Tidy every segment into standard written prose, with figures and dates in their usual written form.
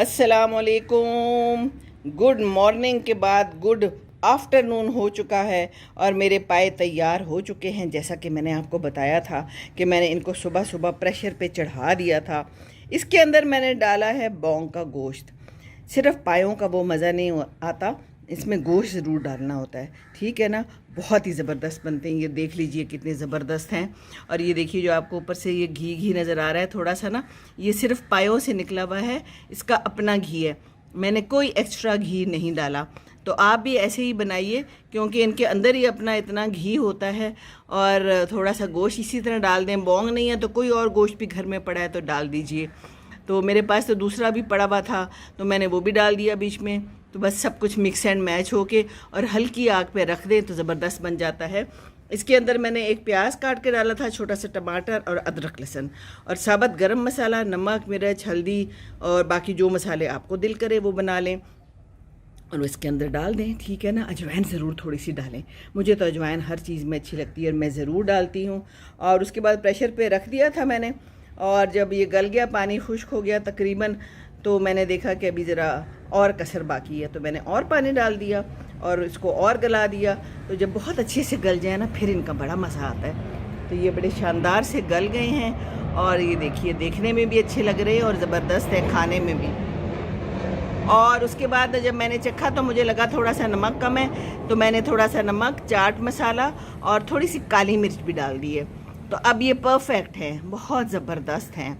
अस्सलामुअलैकुम। Good morning के बाद गुड आफ्टरनून हो चुका है और मेरे पाए तैयार हो चुके हैं। जैसा कि मैंने आपको बताया था कि मैंने इनको सुबह सुबह प्रेशर पे चढ़ा दिया था। इसके अंदर मैंने डाला है बौंग का गोश्त। सिर्फ पायों का वो मज़ा नहीं आता, इसमें गोश्त ज़रूर डालना होता है, ठीक है ना। बहुत ही ज़बरदस्त बनते हैं। ये देख लीजिए कितने ज़बरदस्त हैं। और ये देखिए जो आपको ऊपर से ये घी घी नज़र आ रहा है थोड़ा सा ना, ये सिर्फ पायों से निकला हुआ है, इसका अपना घी है, मैंने कोई एक्स्ट्रा घी नहीं डाला। तो आप भी ऐसे ही बनाइए क्योंकि इनके अंदर ही अपना इतना घी होता है। और थोड़ा सा गोश्त इसी तरह डाल दें। बौंग नहीं है तो कोई और गोश्त भी घर में पड़ा है तो डाल दीजिए। तो मेरे पास तो दूसरा भी पड़ा हुआ था तो मैंने वो भी डाल दिया बीच में। तो बस सब कुछ मिक्स एंड मैच होके और हल्की आग पे रख दें तो ज़बरदस्त बन जाता है। इसके अंदर मैंने एक प्याज काट के डाला था, छोटा सा टमाटर और अदरक लहसुन और साबुत गरम मसाला, नमक, मिर्च, हल्दी और बाकी जो मसाले आपको दिल करे वो बना लें और इसके अंदर डाल दें, ठीक है ना। अजवाइन ज़रूर थोड़ी सी डालें, मुझे तो अजवाइन हर चीज़ में अच्छी लगती है और मैं ज़रूर डालती हूँ। और उसके बाद प्रेशर पे रख दिया था मैंने और जब ये गल गया, पानी खुश्क हो गया तकरीबन, तो मैंने देखा कि अभी ज़रा और कसर बाकी है तो मैंने और पानी डाल दिया और इसको और गला दिया। तो जब बहुत अच्छे से गल जाए ना फिर इनका बड़ा मज़ा आता है। तो ये बड़े शानदार से गल गए हैं और ये देखिए देखने में भी अच्छे लग रहे हैं और ज़बरदस्त है खाने में भी। और उसके बाद जब मैंने चखा तो मुझे लगा थोड़ा सा नमक कम है तो मैंने थोड़ा सा नमक, चाट मसाला और थोड़ी सी काली मिर्च भी डाल दी है। तो अब ये परफेक्ट है, बहुत ज़बरदस्त हैं।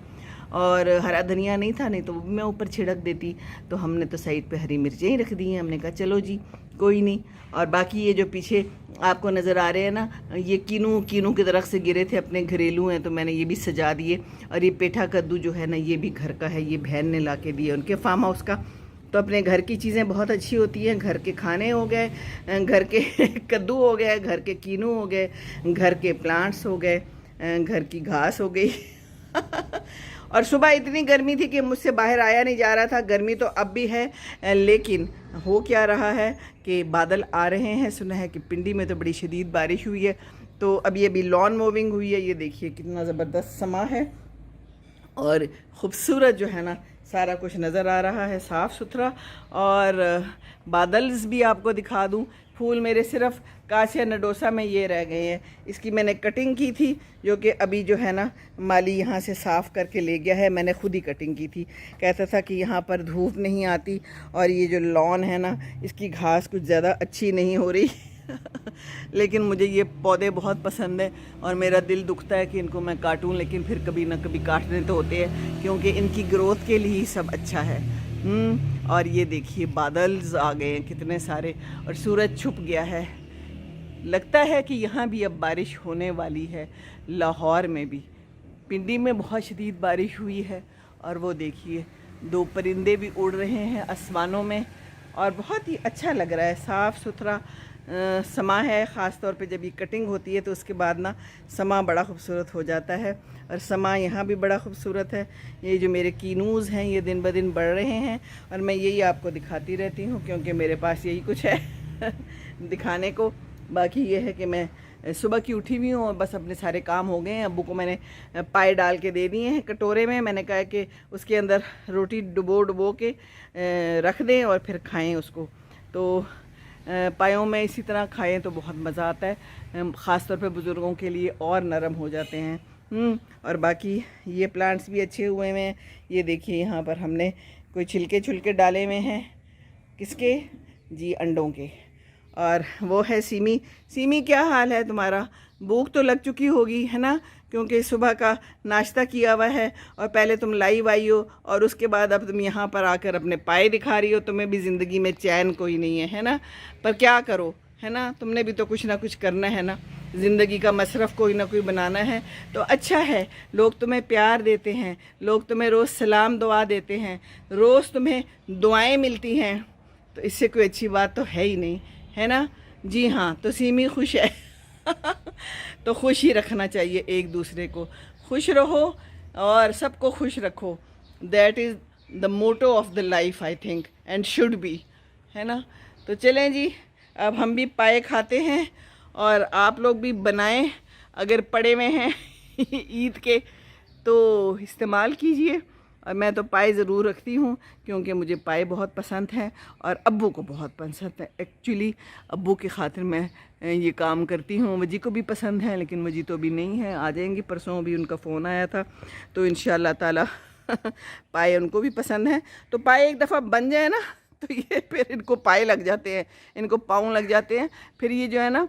और हरा धनिया नहीं था, नहीं तो मैं ऊपर छिड़क देती। तो हमने तो साइड पे हरी मिर्चें ही रख दी हैं। हमने कहा चलो जी कोई नहीं। और बाकी ये जो पीछे आपको नज़र आ रहे हैं ना, ये कीनू के दरख्त से गिरे थे, अपने घरेलू हैं, तो मैंने ये भी सजा दिए। और ये पेठा कद्दू जो है ना, ये भी घर का है, ये बहन ने ला के दिए उनके फार्म हाउस का। तो अपने घर की चीज़ें बहुत अच्छी होती हैं। घर के खाने हो गए, घर के कद्दू हो गए, घर के कीनू हो गए, घर के प्लांट्स हो गए, घर की घास हो गई। और सुबह इतनी गर्मी थी कि मुझसे बाहर आया नहीं जा रहा था। गर्मी तो अब भी है, लेकिन हो क्या रहा है कि बादल आ रहे हैं। सुना है कि पिंडी में तो बड़ी शदीद बारिश हुई है। तो अब ये भी लॉन मूविंग हुई है। ये देखिए कितना ज़बरदस्त समा है और ख़ूबसूरत जो है ना सारा कुछ नज़र आ रहा है, साफ़ सुथरा। और बादल्स भी आपको दिखा दूँ। फूल मेरे सिर्फ कासिया नडोसा में ये रह गए हैं। इसकी मैंने कटिंग की थी जो कि अभी जो है ना माली यहाँ से साफ़ करके ले गया है। मैंने खुद ही कटिंग की थी, कहता था कि यहाँ पर धूप नहीं आती और ये जो लॉन है ना इसकी घास कुछ ज़्यादा अच्छी नहीं हो रही। लेकिन मुझे ये पौधे बहुत पसंद है और मेरा दिल दुखता है कि इनको मैं काटूं, लेकिन फिर कभी ना कभी काटने तो होते हैं क्योंकि इनकी ग्रोथ के लिए ही सब अच्छा है। और ये देखिए बादल्स आ गए हैं कितने सारे और सूरज छुप गया है। लगता है कि यहाँ भी अब बारिश होने वाली है। लाहौर में भी, पिंडी में बहुत शदीद बारिश हुई है और वो देखिए दो परिंदे भी उड़ रहे हैं आसमानों में और बहुत ही अच्छा लग रहा है। साफ़ सुथरा समा है। ख़ास तौर पे जब ये कटिंग होती है तो उसके बाद ना समा बड़ा खूबसूरत हो जाता है और समा यहाँ भी बड़ा खूबसूरत है। ये जो मेरे कीनूज़ हैं ये दिन ब दिन बढ़ रहे हैं और मैं यही आपको दिखाती रहती हूँ क्योंकि मेरे पास यही कुछ है दिखाने को। बाकी ये है कि मैं सुबह की उठी हुई हूँ और बस अपने सारे काम हो गए हैं। अब्बू को मैंने पाए डाल के दे दिए हैं कटोरे में। मैंने कहा कि उसके अंदर रोटी डुबो के रख दें और फिर खाएँ उसको। तो पायों में इसी तरह खाएं तो बहुत मज़ा आता है। ख़ास तौर पे बुज़ुर्गों के लिए और नरम हो जाते हैं। और बाकी ये प्लांट्स भी अच्छे हुए हैं। ये देखिए यहाँ पर हमने कोई छिलके डाले हुए हैं, किसके जी, अंडों के। और वो है सीमी क्या हाल है तुम्हारा? भूख तो लग चुकी होगी है ना, क्योंकि सुबह का नाश्ता किया हुआ है और पहले तुम लाई वाई हो और उसके बाद अब तुम यहाँ पर आकर अपने पाए दिखा रही हो। तुम्हें भी ज़िंदगी में चैन कोई नहीं है ना, पर क्या करो है ना, तुमने भी तो कुछ ना कुछ करना है ना। ज़िंदगी का मसरफ़ कोई ना कोई बनाना है तो अच्छा है। लोग तुम्हें प्यार देते हैं, लोग तुम्हें रोज़ सलाम दुआ देते हैं, रोज़ तुम्हें दुआएँ मिलती हैं, तो इससे कोई अच्छी बात तो है ही नहीं, है ना। जी हाँ, तो सीमी खुश है तो खुश ही रखना चाहिए, एक दूसरे को खुश रहो और सबको खुश रखो। That is the motto of the life I think and should be, है ना। तो चलें जी, अब हम भी पाए खाते हैं और आप लोग भी बनाएं। अगर पड़े हुए हैं ईद के तो इस्तेमाल कीजिए और मैं तो पाए ज़रूर रखती हूँ क्योंकि मुझे पाए बहुत पसंद हैं और अब्बू को बहुत पसंद है। एक्चुअली अब्बू की खातिर मैं ये काम करती हूँ। वजी को भी पसंद है लेकिन वजी तो अभी नहीं है, आ जाएंगी परसों, भी उनका फ़ोन आया था तो इंशाअल्लाह ताला पाए उनको भी पसंद है। तो पाए एक दफ़ा बन जाए ना तो ये फिर इनको पाए लग जाते हैं, इनको पाँव लग जाते हैं, फिर ये जो है ना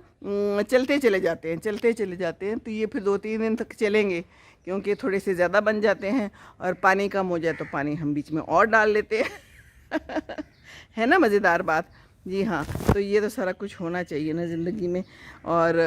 चलते चले जाते हैं, चलते चले जाते हैं। तो ये फिर 2-3 दिन तक चलेंगे क्योंकि थोड़े से ज़्यादा बन जाते हैं और पानी कम हो जाए तो पानी हम बीच में और डाल लेते हैं है ना मज़ेदार बात। जी हाँ, तो ये तो सारा कुछ होना चाहिए ना ज़िंदगी में, और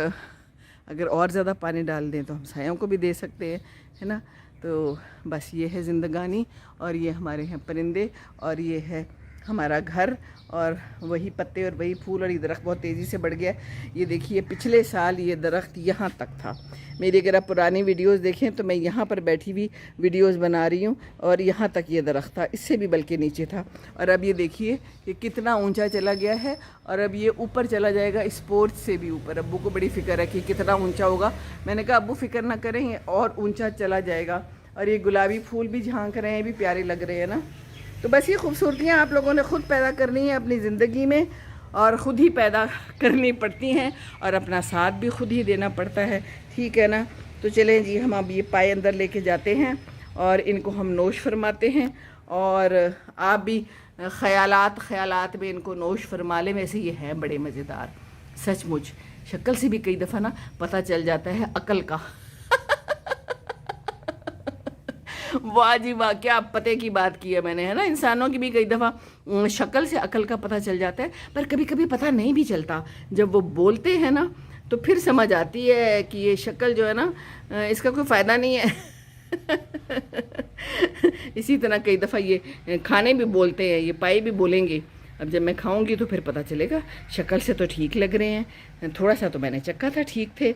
अगर और ज़्यादा पानी डाल दें तो हम सायों को भी दे सकते हैं, है ना। तो बस ये है ज़िंदगानी, और ये हमारे हैं परिंदे, और ये है हमारा घर, और वही पत्ते और वही फूल, और ये दरख्त बहुत तेज़ी से बढ़ गया। ये देखिए पिछले साल ये दरख्त यहाँ तक था। मेरी अगर आप पुरानी वीडियोस देखें तो मैं यहाँ पर बैठी हुई वीडियोस बना रही हूँ, और यहाँ तक ये दरख्त था, इससे भी बल्कि नीचे था। और अब ये देखिए कि कितना ऊंचा चला गया है, और अब ये ऊपर चला जाएगा इस पोर्च से भी ऊपर। अब्बू को बड़ी फ़िक्र है कि कितना ऊँचा होगा। मैंने कहा अब्बू फ़िक्र ना करें, ये और ऊँचा चला जाएगा। और ये गुलाबी फूल भी झांक रहे हैं, भी प्यारे लग रहे हैं ना। तो बस ये खूबसूरतियाँ आप लोगों ने ख़ुद पैदा करनी है अपनी ज़िंदगी में, और ख़ुद ही पैदा करनी पड़ती हैं, और अपना साथ भी ख़ुद ही देना पड़ता है, ठीक है ना। तो चलें जी, हम अब ये पाए अंदर लेके जाते हैं और इनको हम नोश फरमाते हैं, और आप भी ख़यालात में इनको नोश फरमा लें। वैसे ये है बड़े मज़ेदार, सचमुच शक्ल से भी कई दफ़ा ना पता चल जाता है अकल का वाह जी वाह, क्या पते की बात की है मैंने, है ना। इंसानों की भी कई दफ़ा शक्ल से अकल का पता चल जाता है, पर कभी कभी पता नहीं भी चलता। जब वो बोलते हैं ना तो फिर समझ आती है कि ये शक्ल जो है ना, इसका कोई फ़ायदा नहीं है इसी तरह कई दफ़ा ये खाने भी बोलते हैं, ये पाए भी बोलेंगे। अब जब मैं खाऊंगी तो फिर पता चलेगा। शक्ल से तो ठीक लग रहे हैं, थोड़ा सा तो मैंने चक्का था, ठीक थे।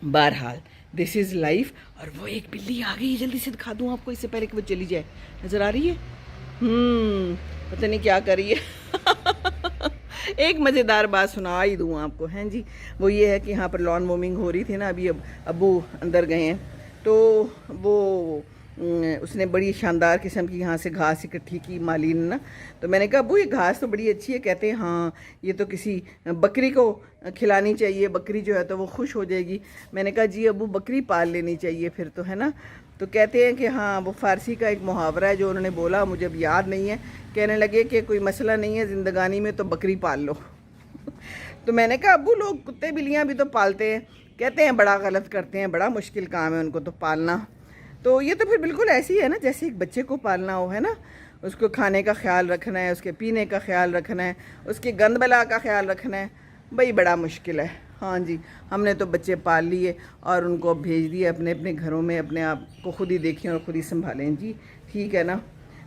बहरहाल दिस इज़ लाइफ। और वो एक बिल्ली आ गई, जल्दी से दिखा दूँ आपको इससे पहले कि वो चली जाए। नज़र आ रही है? पता नहीं क्या कर रही है एक मज़ेदार बात सुना ही दूँ आपको, हैं जी। वो ये है कि यहाँ पर लॉन वॉर्मिंग हो रही थी ना, अभी अब्बू अंदर गए हैं, तो वो उसने बड़ी शानदार किस्म की यहाँ से घास इकट्ठी की मालीन ना। तो मैंने कहा अब्बू ये घास तो बड़ी अच्छी है। कहते हैं हाँ ये तो किसी बकरी को खिलानी चाहिए, बकरी जो है तो वो खुश हो जाएगी। मैंने कहा जी अब्बू बकरी पाल लेनी चाहिए फिर तो, है ना। तो कहते हैं कि हाँ, वो फ़ारसी का एक मुहावरा है जो उन्होंने बोला, मुझे अब याद नहीं है। कहने लगे कि कोई मसला नहीं है ज़िंदगानी में तो बकरी पाल लो तो मैंने कहा अब्बू लोग कुत्ते बिल्लियाँ भी तो पालते हैं। कहते हैं बड़ा गलत करते हैं, बड़ा मुश्किल काम है उनको तो पालना। तो ये तो फिर बिल्कुल ऐसी है ना जैसे एक बच्चे को पालना हो, है ना। उसको खाने का ख्याल रखना है, उसके पीने का ख्याल रखना है, उसकी गंद बला का ख्याल रखना है, भाई बड़ा मुश्किल है। हाँ जी, हमने तो बच्चे पाल लिए और उनको भेज दिए अपने अपने घरों में, अपने आप को खुद ही देखें और ख़ुद ही संभालें जी, ठीक है ना।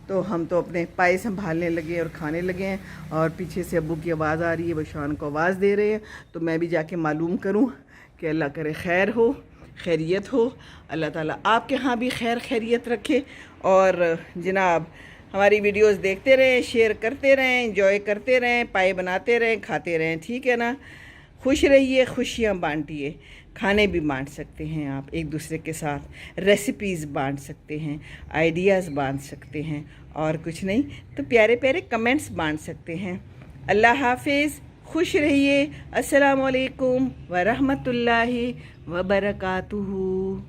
तो हम तो अपने पाए संभालने लगे और खाने लगे हैं, और पीछे से अब्बू की आवाज़ आ रही है, वो शान को आवाज़ दे रहे हैं। तो मैं भी जाके मालूम करूँ कि अल्लाह करे खैर हो, खैरियत हो, अल्लाह ताला आपके यहाँ भी खैर खैरियत रखे। और जनाब हमारी वीडियोस देखते रहें, शेयर करते रहें, एंजॉय करते रहें, पाए बनाते रहें, खाते रहें, ठीक है ना। खुश रहिए, खुशियाँ बांटिए। खाने भी बांट सकते हैं आप एक दूसरे के साथ, रेसिपीज़ बांट सकते हैं, आइडियाज़ बांट सकते हैं, और कुछ नहीं तो प्यारे प्यारे कमेंट्स बांट सकते हैं। अल्लाह हाफिज़, खुश रहिए। अस्सलामु अलैकुम व रहमतुल्लाहि व बरकातुहू।